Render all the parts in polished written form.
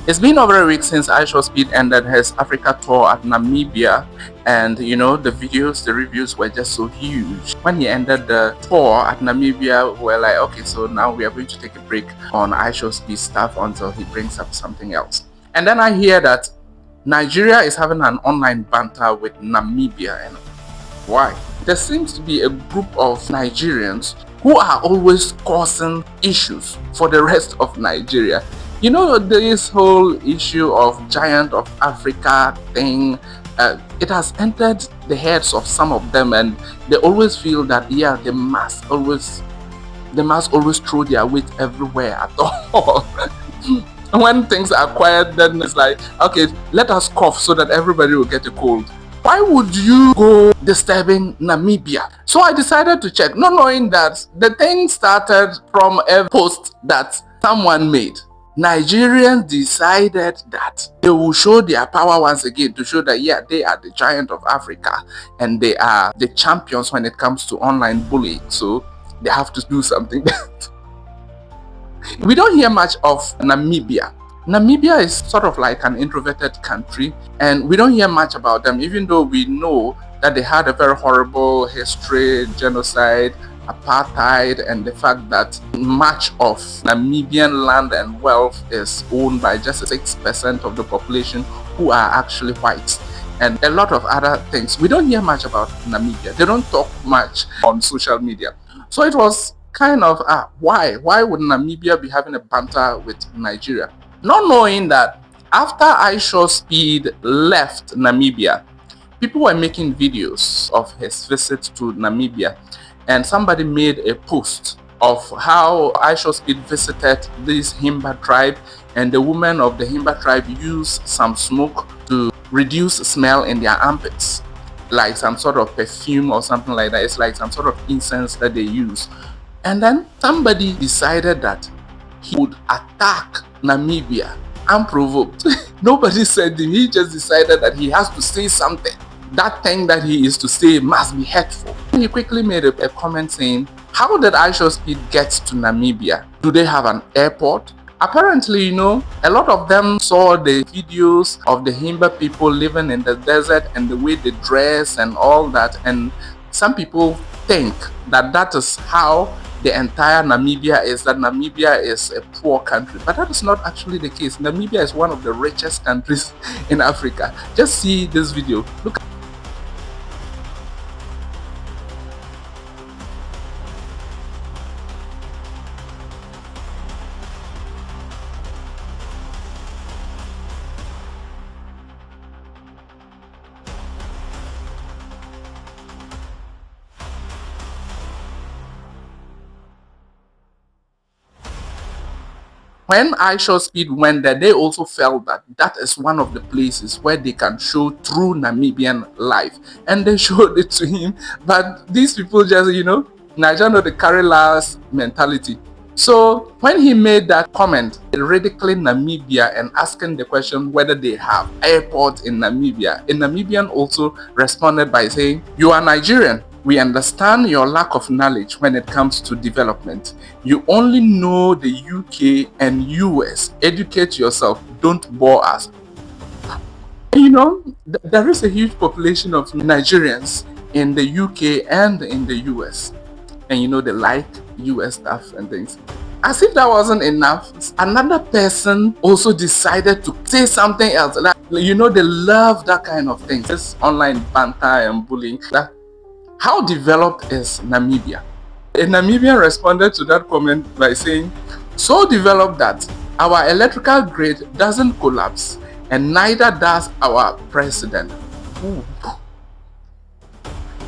It's been over a week since Ishowspeed ended his Africa tour at Namibia, and the videos, the reviews were just so huge. When he ended the tour at Namibia, we're like, okay, so now we are going to take a break on Ishowspeed stuff until he brings up something else. And then I hear that Nigeria is having an online banter with Namibia, and why? There seems to be a group of Nigerians who are always causing issues for the rest of Nigeria. This whole issue of giant of Africa thing, it has entered the heads of some of them, and they always feel that they must always throw their weight everywhere at all. When things are quiet, then it's like, okay, let us cough so that everybody will get a cold. Why would you go disturbing Namibia? So I decided to check, not knowing that the thing started from a post that someone made. Nigerians decided that they will show their power once again to show that they are the giant of Africa and they are the champions when it comes to online bullying. So they have to do something. We don't hear much of Namibia. Namibia is sort of like an introverted country, and we don't hear much about them, even though we know that they had a very horrible history, genocide, apartheid, and the fact that much of Namibian land and wealth is owned by just 6% of the population who are actually whites, and a lot of other things. We don't hear much about Namibia. They don't talk much on social media. So it was kind of, why would Namibia be having a banter with Nigeria? Not knowing that after Ishowspeed left Namibia, people were making videos of his visit to Namibia, and somebody made a post of how Ishowspeed visited this Himba tribe, and the women of the Himba tribe used some smoke to reduce smell in their armpits, like some sort of perfume or something like that. It's like some sort of incense that they use. And then somebody decided that he would attack Namibia unprovoked. Nobody said him. He just decided that he has to say something. That thing that he is to say must be hurtful. He quickly made a comment saying, how did Ishowspeed get to Namibia? Do they have an airport? Apparently, a lot of them saw the videos of the Himba people living in the desert and the way they dress and all that. And some people think that that is how the entire Namibia is, that Namibia is a poor country, but that is not actually the case. Namibia is one of the richest countries in Africa. Just see this video. Look. When Ishowspeed went there, they also felt that that is one of the places where they can show true Namibian life, and they showed it to him. But these people just, Nigeria know the carry last mentality. So when he made that comment ridiculing Namibia and asking the question whether they have airports in Namibia, a Namibian also responded by saying, "You are Nigerian. We understand your lack of knowledge when it comes to development. You only know the UK and US. Educate yourself. Don't bore us." There is a huge population of Nigerians in the UK and in the US. And they like US stuff and things. As if that wasn't enough, another person also decided to say something else. They love that kind of thing. This online banter and bullying. How developed is Namibia? A Namibian responded to that comment by saying, "So developed that our electrical grid doesn't collapse, and neither does our president." Ooh.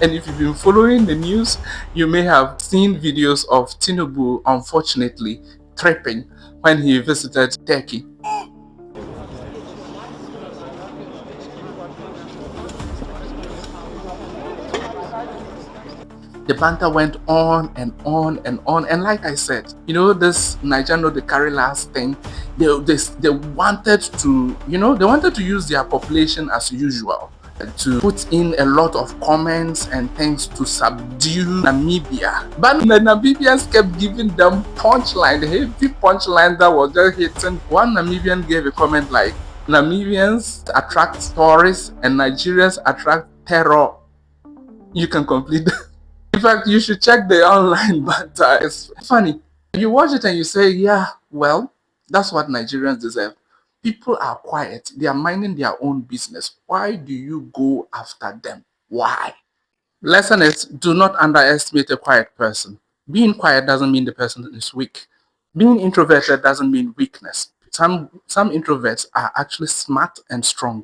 And if you've been following the news, you may have seen videos of Tinubu unfortunately tripping when he visited Turkey. The banter went on and on and on, and like I said, this Nigerian the carry last thing, they wanted to use their population as usual. to put in a lot of comments and things to subdue Namibia. But the Namibians kept giving them punchline, heavy punchline that was just hitting. One Namibian gave a comment like, Namibians attract tourists and Nigerians attract terror. You can complete that. In fact, you should check the online banta. It's funny. You watch it and you say, yeah, well, that's what Nigerians deserve. People are quiet. They are minding their own business. Why do you go after them? Why? Lesson is, do not underestimate a quiet person. Being quiet doesn't mean the person is weak. Being introverted doesn't mean weakness. Some introverts are actually smart and strong.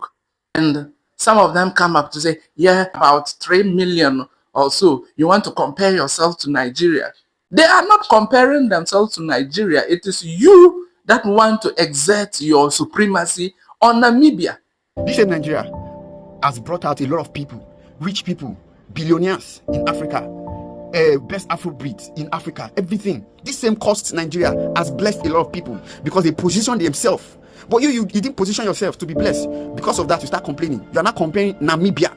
And some of them come up to say, yeah, about 3 million or so, you want to compare yourself to Nigeria. They are not comparing themselves to Nigeria. It is you that want to exert your supremacy on Namibia. This same Nigeria has brought out a lot of people, rich people, billionaires in Africa, best Afro breeds in Africa, everything. This same cost Nigeria has blessed a lot of people because they position themselves. But you didn't position yourself to be blessed. Because of that, you start complaining. You are not comparing Namibia.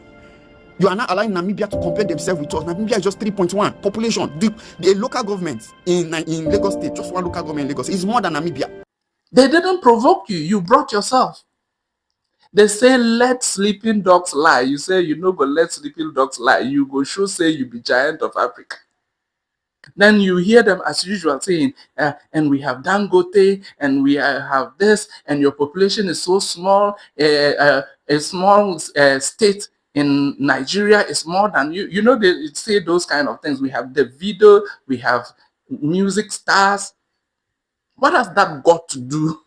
You are not allowing Namibia to compare themselves with us. Namibia is just 3.1 population. The local government in Lagos State, just one local government in Lagos, is more than Namibia. They didn't provoke you. You brought yourself. They say, let sleeping dogs lie. You say, you know, but let sleeping dogs lie. You go show say you be giant of Africa. Then you hear them as usual saying, and we have Dangote, and we have this, and your population is so small. A small state in Nigeria is more than you. You know, they say those kind of things. We have the video, we have music stars. What has that got to do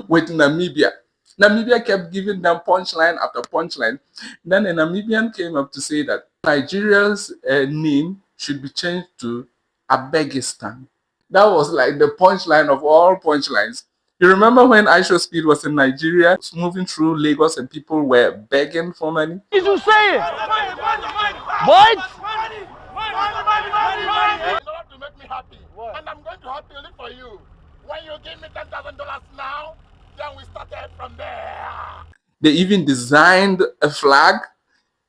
with Namibia? Namibia kept giving them punchline after punchline. Then a Namibian came up to say that Nigeria's name should be changed to Abegistan. That was like the punchline of all punchlines. You remember when Ishowspeed was in Nigeria, moving through Lagos and people were begging for money? What did you say? What? In order to make me happy, and I'm going to happily for you. When you give me $10,000 now, then we started from there. They even designed a flag,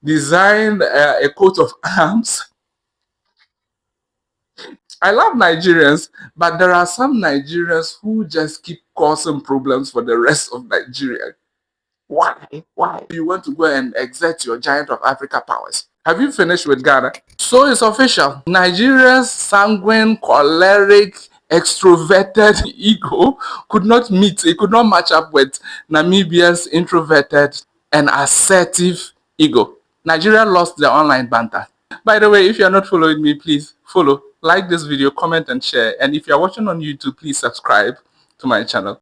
designed a coat of arms. I love Nigerians, but there are some Nigerians who just keep causing problems for the rest of Nigeria. Why? Why do you want to go and exert your giant of Africa powers? Have you finished with Ghana? So it's official. Nigeria's sanguine, choleric, extroverted ego could not meet, it could not match up with Namibia's introverted and assertive ego. Nigeria lost the online banter. By the way, if you are not following me, please follow, like this video, comment and share. And if you are watching on YouTube, please subscribe to my channel.